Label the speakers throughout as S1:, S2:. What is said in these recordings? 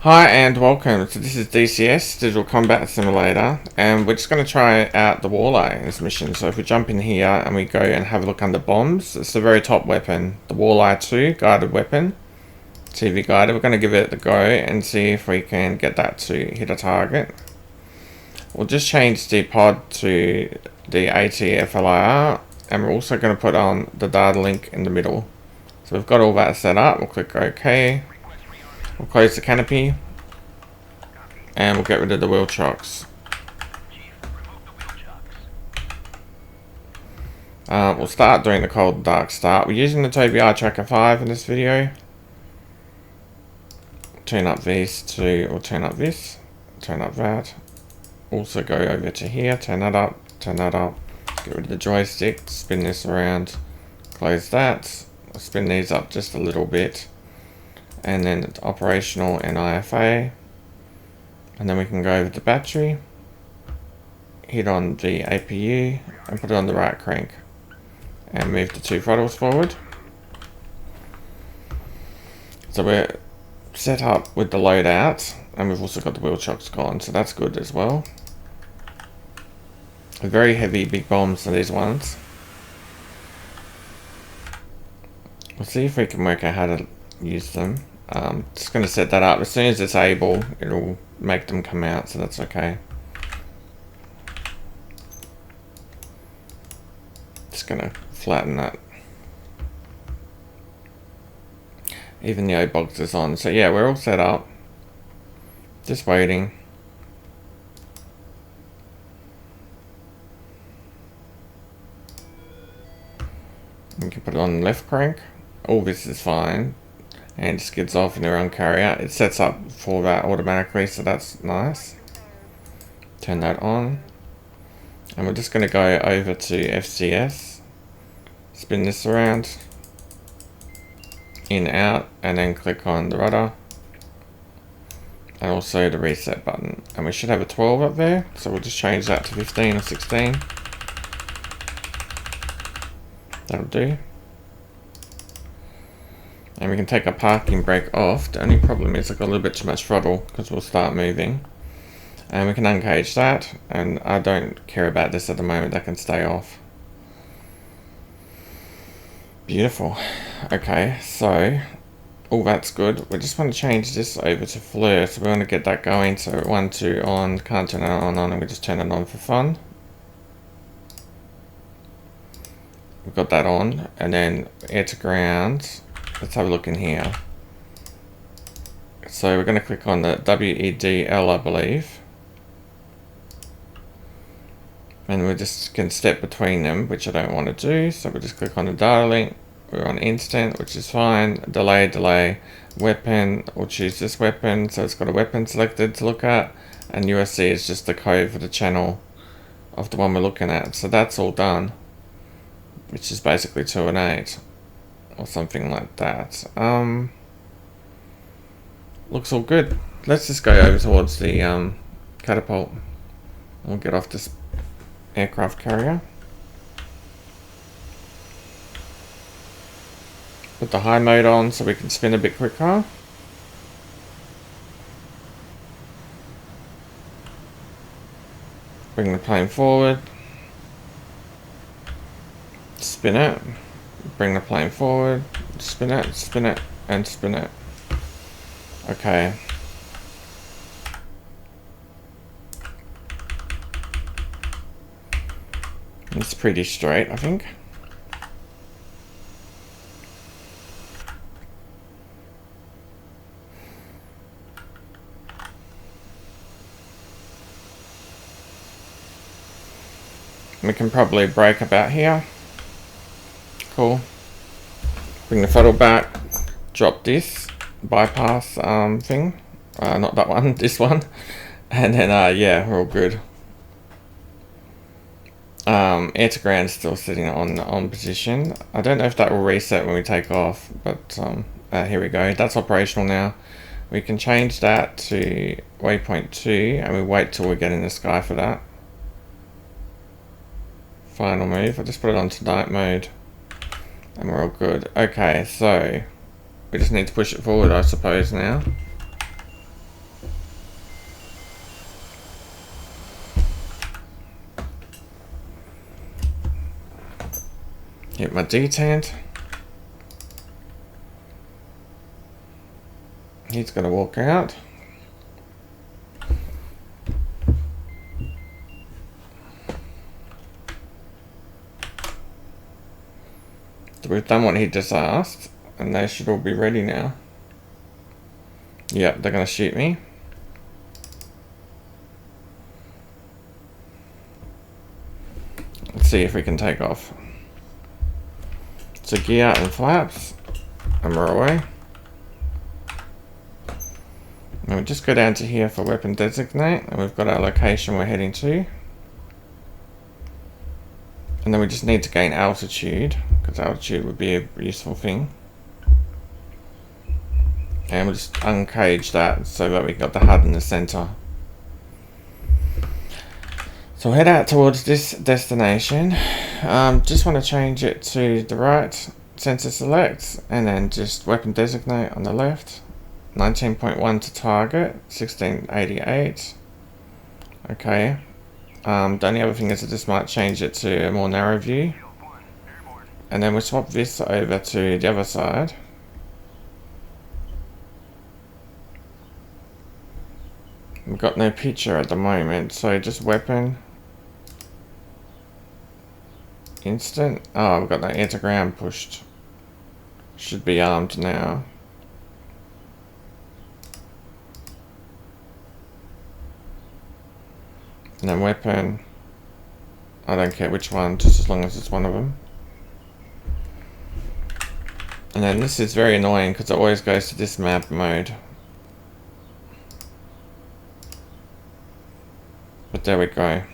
S1: Hi and welcome. So this is DCS, Digital Combat Simulator, and we're just going to try out the Walleye in this mission. So if we jump in here and we go and have a look under bombs, it's the very top weapon, the Walleye 2 guided weapon, TV guided. We're going to give it a go and see if we can get that to hit a target. We'll just change the pod to the ATFLIR, and we're also going to put on the data link in the middle. So we've got all that set up. We'll click OK. We'll close the canopy and we'll get rid of the wheel chocks. We'll start doing the cold dark start. We're using the Tobii Eye Tracker 5 in this video. Turn up these two, or turn up this, turn up that. Also go over to here, turn that up, get rid of the joystick, spin this around, close that, I'll spin these up just a little bit. And then it's operational and IFA, and then we can go over the battery, hit on the APU and put it on the right crank and move the two throttles forward. So we're set up with the loadout, and we've also got the wheel chocks gone, so that's good as well. Very heavy big bombs are these ones. We'll see if we can work out how to use them. Just going to set that up. As soon as it's able, it'll make them come out, so that's okay. Just going to flatten that. Even the O-box is on. So yeah, we're all set up. Just waiting. We can put it on the left crank. All this is fine. And it skids off in the run carrier. It sets up for that automatically, so that's nice. Turn that on. And we're just going to go over to FCS. Spin this around. In, out, and then click on the rudder. And also the reset button. And we should have a 12 up there, so we'll just change that to 15 or 16. That'll do. And we can take our parking brake off. The only problem is I've got a little bit too much throttle because we'll start moving. And we can uncage that. And I don't care about this at the moment. That can stay off. Beautiful. Okay, so all that's good. We just want to change this over to flare. So we want to get that going. So 1, 2 on. Can't turn it on, and we just turn it on for fun. We've got that on. And then air to ground. Let's have a look in here. So we're going to click on the WEDL, I believe. And we just can step between them, which I don't want to do. So we'll just click on the data link. We're on instant, which is fine. Delay, weapon. We'll choose this weapon. So it's got a weapon selected to look at. And USC is just the code for the channel of the one we're looking at. So that's all done. Which is basically 2 and 8. Or something like that. Looks all good. Let's just go over towards the catapult. We'll get off this aircraft carrier. Put the high mode on so we can spin a bit quicker. Bring the plane forward. Spin it. Bring the plane forward, spin it, and spin it. Okay. It's pretty straight, I think. We can probably brake about here. Cool. Bring the throttle back, drop this bypass thing, not that one, this one, and then yeah, we're all good. Air to ground is still sitting on position. I don't know if that will reset when we take off, but here we go. That's operational now. We can change that to waypoint 2, and we wait till we get in the sky for that. Final move. I'll just put it on to night mode. And we're all good. Okay, so we just need to push it forward, I suppose, now. Hit my detent. He's gonna walk out. So we've done what he just asked, and they should all be ready now. Yep, they're gonna shoot me. Let's see if we can take off. So gear and flaps, and we're away. And we just go down to here for weapon designate, and we've got our location we're heading to. And then we just need to gain altitude, because altitude would be a useful thing. And we'll just uncage that so that we got the HUD in the center. So we'll head out towards this destination. Just want to change it to the right, sensor select, and then just weapon designate on the left. 19.1 to target, 1688. Okay. The only other thing is I just might change it to a more narrow view. And then we'll swap this over to the other side. We've got no picture at the moment, so just weapon. Instant. Oh, we've got no air to ground pushed. Should be armed now. And then weapon. I don't care which one, just as long as it's one of them. And then this is very annoying because it always goes to this map mode. But there we go.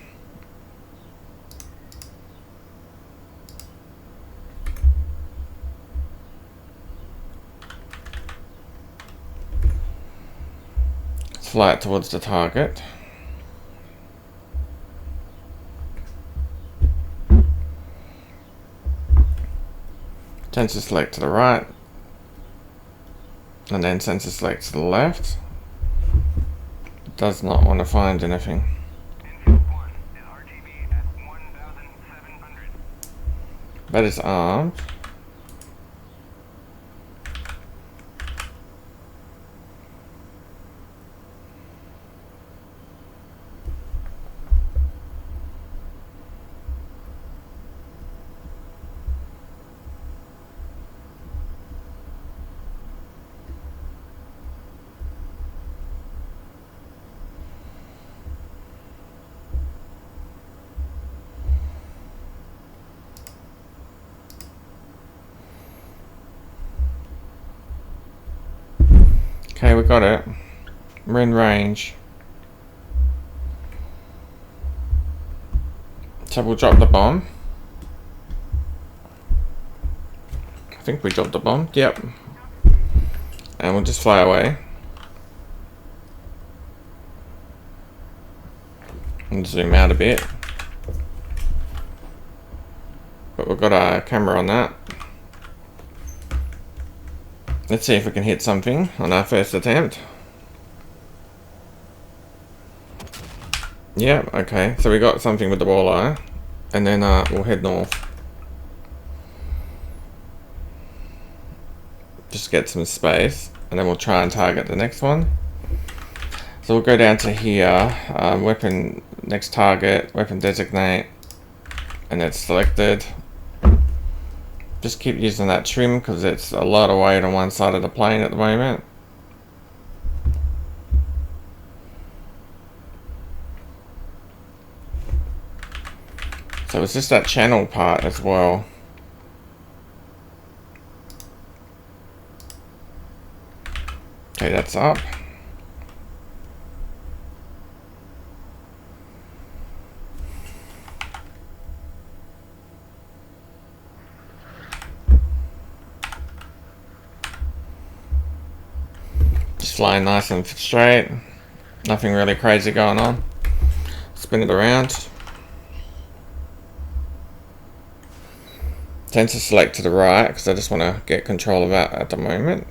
S1: Let's fly it towards the target. Sensor select to the right. And then sensor select to the left. It does not want to find anything. But it's armed. Okay, we got it. We're in range. So we'll drop the bomb. I think we dropped the bomb. Yep. And we'll just fly away. And zoom out a bit. But we've got our camera on that. Let's see if we can hit something on our first attempt. Yeah, okay. So we got something with the walleye. And then we'll head north. Just get some space. And then we'll try and target the next one. So we'll go down to here. Weapon, next target, weapon designate. And it's selected. Just keep using that trim because it's a lot of weight on one side of the plane at the moment. So it's just that channel part as well. Okay, that's up. Flying nice and straight, nothing really crazy going on. Spin it around. Sensor select to the right because I just want to get control of that at the moment.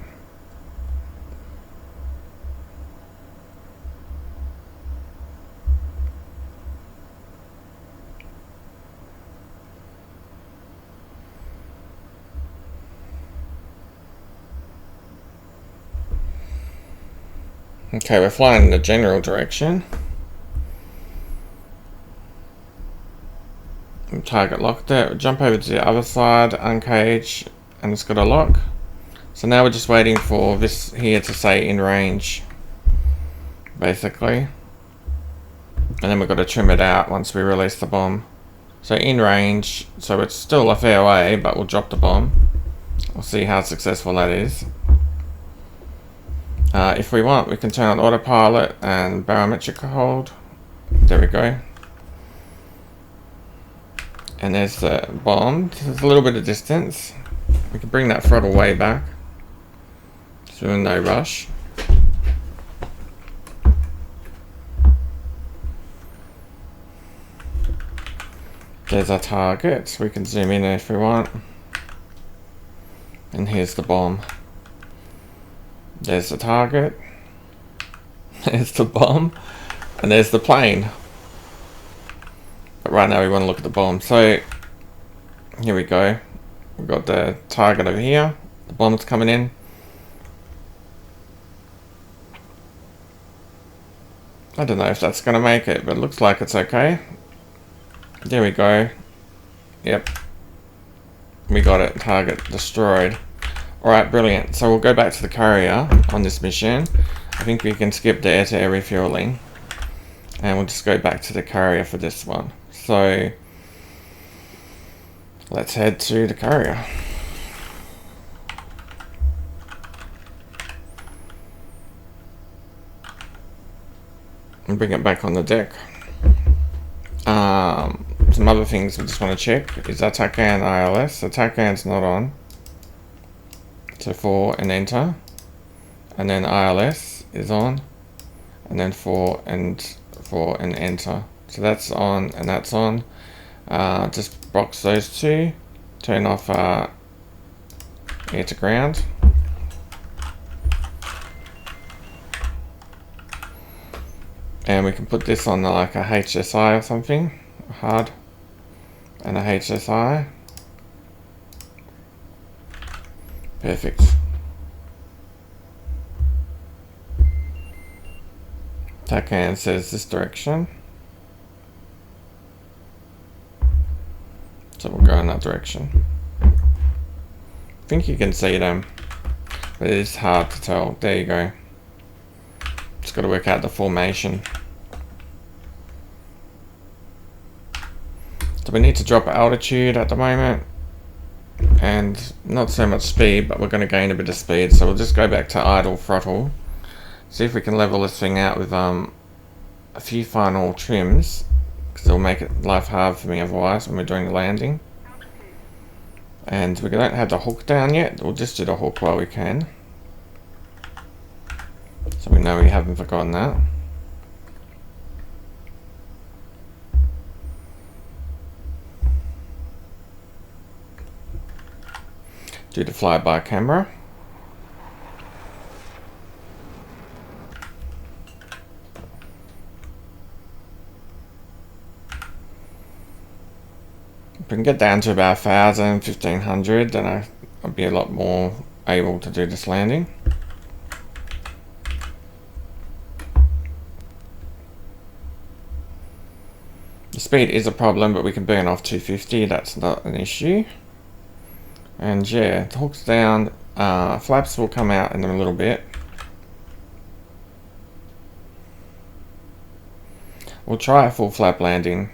S1: Okay, we're flying in the general direction. Target locked it. We'll jump over to the other side, uncage, and it's got a lock. So now we're just waiting for this here to say in range, basically. And then we've got to trim it out once we release the bomb. So in range, so it's still a fair way, but we'll drop the bomb. We'll see how successful that is. If we want, we can turn on autopilot and barometric hold. There we go. And there's the bomb. There's a little bit of distance. We can bring that throttle way back. So we're in no rush. There's our target. We can zoom in if we want. And here's the bomb. There's the target. There's the bomb. And there's the plane. But right now we want to look at the bomb. So here we go. We've got the target over here. The bomb's coming in. I don't know if that's going to make it, but it looks like it's okay. There we go. Yep. We got it. Target destroyed. Alright, brilliant. So we'll go back to the carrier on this mission. I think we can skip the air-to-air refueling. And we'll just go back to the carrier for this one. So let's head to the carrier. And bring it back on the deck. Some other things we just want to check is attack and ILS. Attack and's not on. So 4 and enter. And then ILS is on. And then 4 and enter. So that's on and that's on. Just box those two. Turn off air to ground. And we can put this on like a HSI or something. Hard. And a HSI. Perfect. Takan says this direction. So we'll go in that direction. I think you can see them. But it is hard to tell. There you go. Just got to work out the formation. So we need to drop altitude at the moment. And not so much speed, but we're going to gain a bit of speed. So we'll just go back to idle throttle. See if we can level this thing out with a few final trims. Because it'll make it life hard for me otherwise when we're doing the landing. And we don't have the hook down yet. We'll just do the hook while we can. So we know we haven't forgotten that. Do the flyby camera. If we can get down to about 1,000, 1,500, then I'll be a lot more able to do this landing. The speed is a problem, but we can burn off 250, that's not an issue. And yeah, the hook's down, flaps will come out in a little bit. We'll try a full flap landing.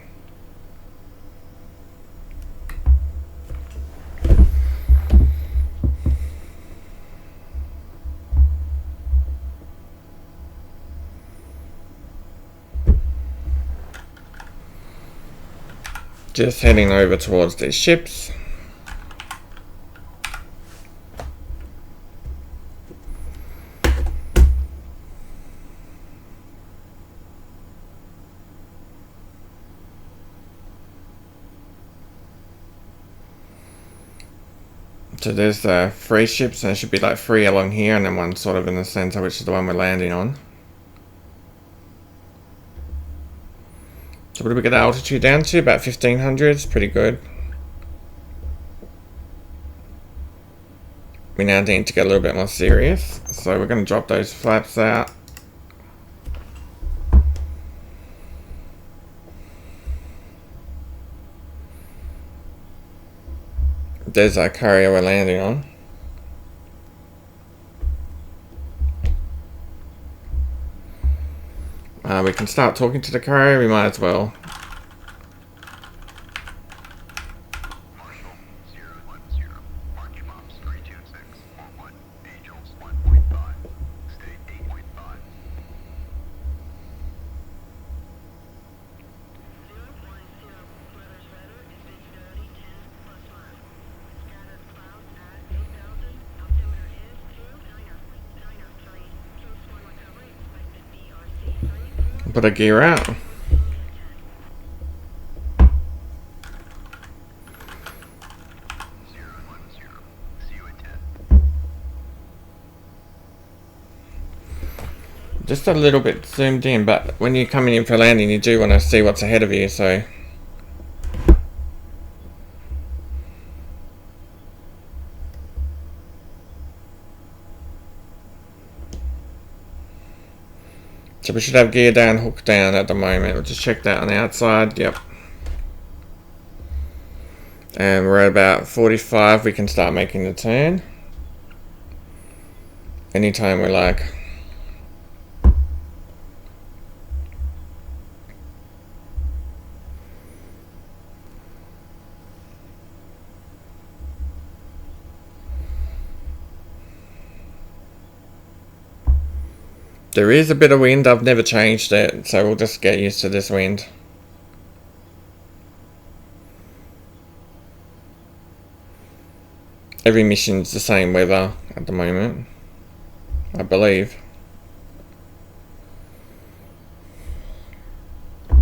S1: Just heading over towards these ships. So there's 3 ships, and there should be like 3 along here, and then one sort of in the center, which is the one we're landing on. So what do we get the altitude down to? About 1,500, it's pretty good. We now need to get a little bit more serious. So we're going to drop those flaps out. There's our carrier we're landing on. We can start talking to the carrier, we might as well. Put a gear out. Just a little bit zoomed in, but when you're coming in for landing, you do want to see what's ahead of you, so. So we should have gear down, hook down at the moment. We'll just check that on the outside. Yep. And we're at about 45. We can start making the turn. Anytime we like. There is a bit of wind, I've never changed it, so we'll just get used to this wind. Every mission's the same weather at the moment, I believe. I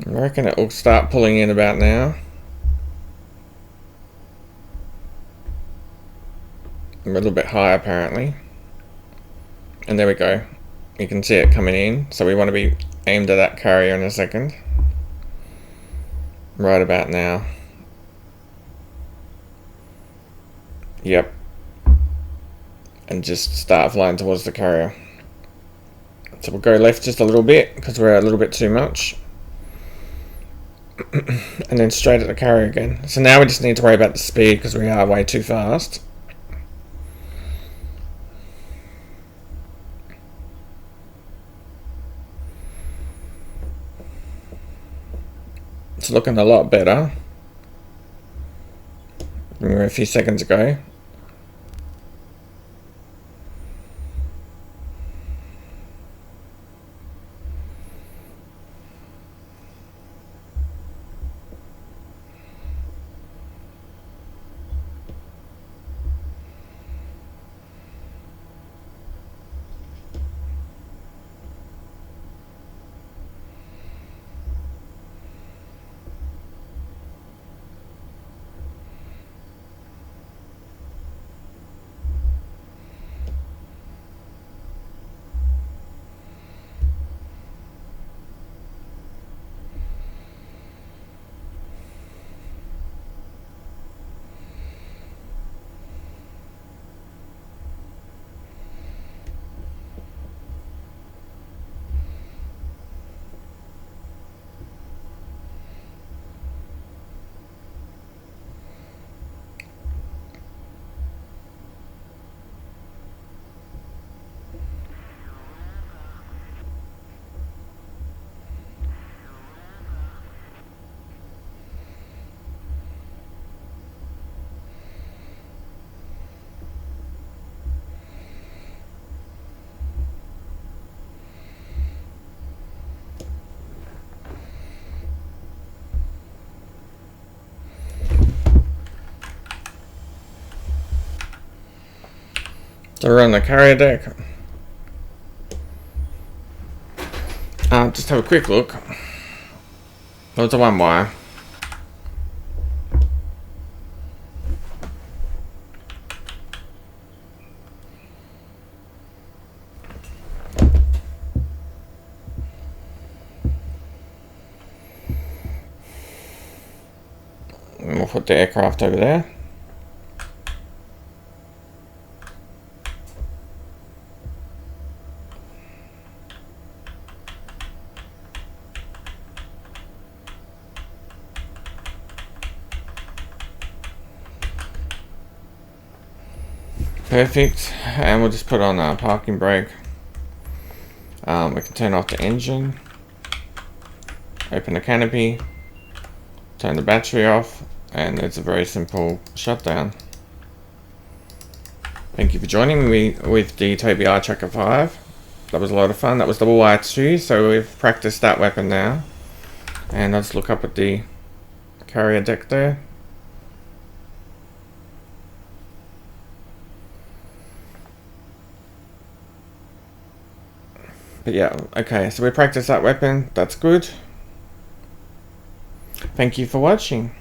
S1: reckon it will start pulling in about now. A little bit high apparently, and there we go, you can see it coming in, so we want to be aimed at that carrier in a second, right about now. Yep, and just start flying towards the carrier. So we'll go left just a little bit because we're a little bit too much, and then straight at the carrier again. So now we just need to worry about the speed because we are way too fast. It's looking a lot better than we were a few seconds ago. So we're on the carrier deck. Just have a quick look. Oh, it's a one wire. And we'll put the aircraft over there. Perfect. And we'll just put on our parking brake. We can turn off the engine, open the canopy, turn the battery off, and it's a very simple shutdown. Thank you for joining me with the Tobii Eye Tracker 5. That was a lot of fun. That was the Walleye 2, so we've practiced that weapon now. And let's look up at the carrier deck there. But yeah, okay, so we practiced that weapon. That's good. Thank you for watching.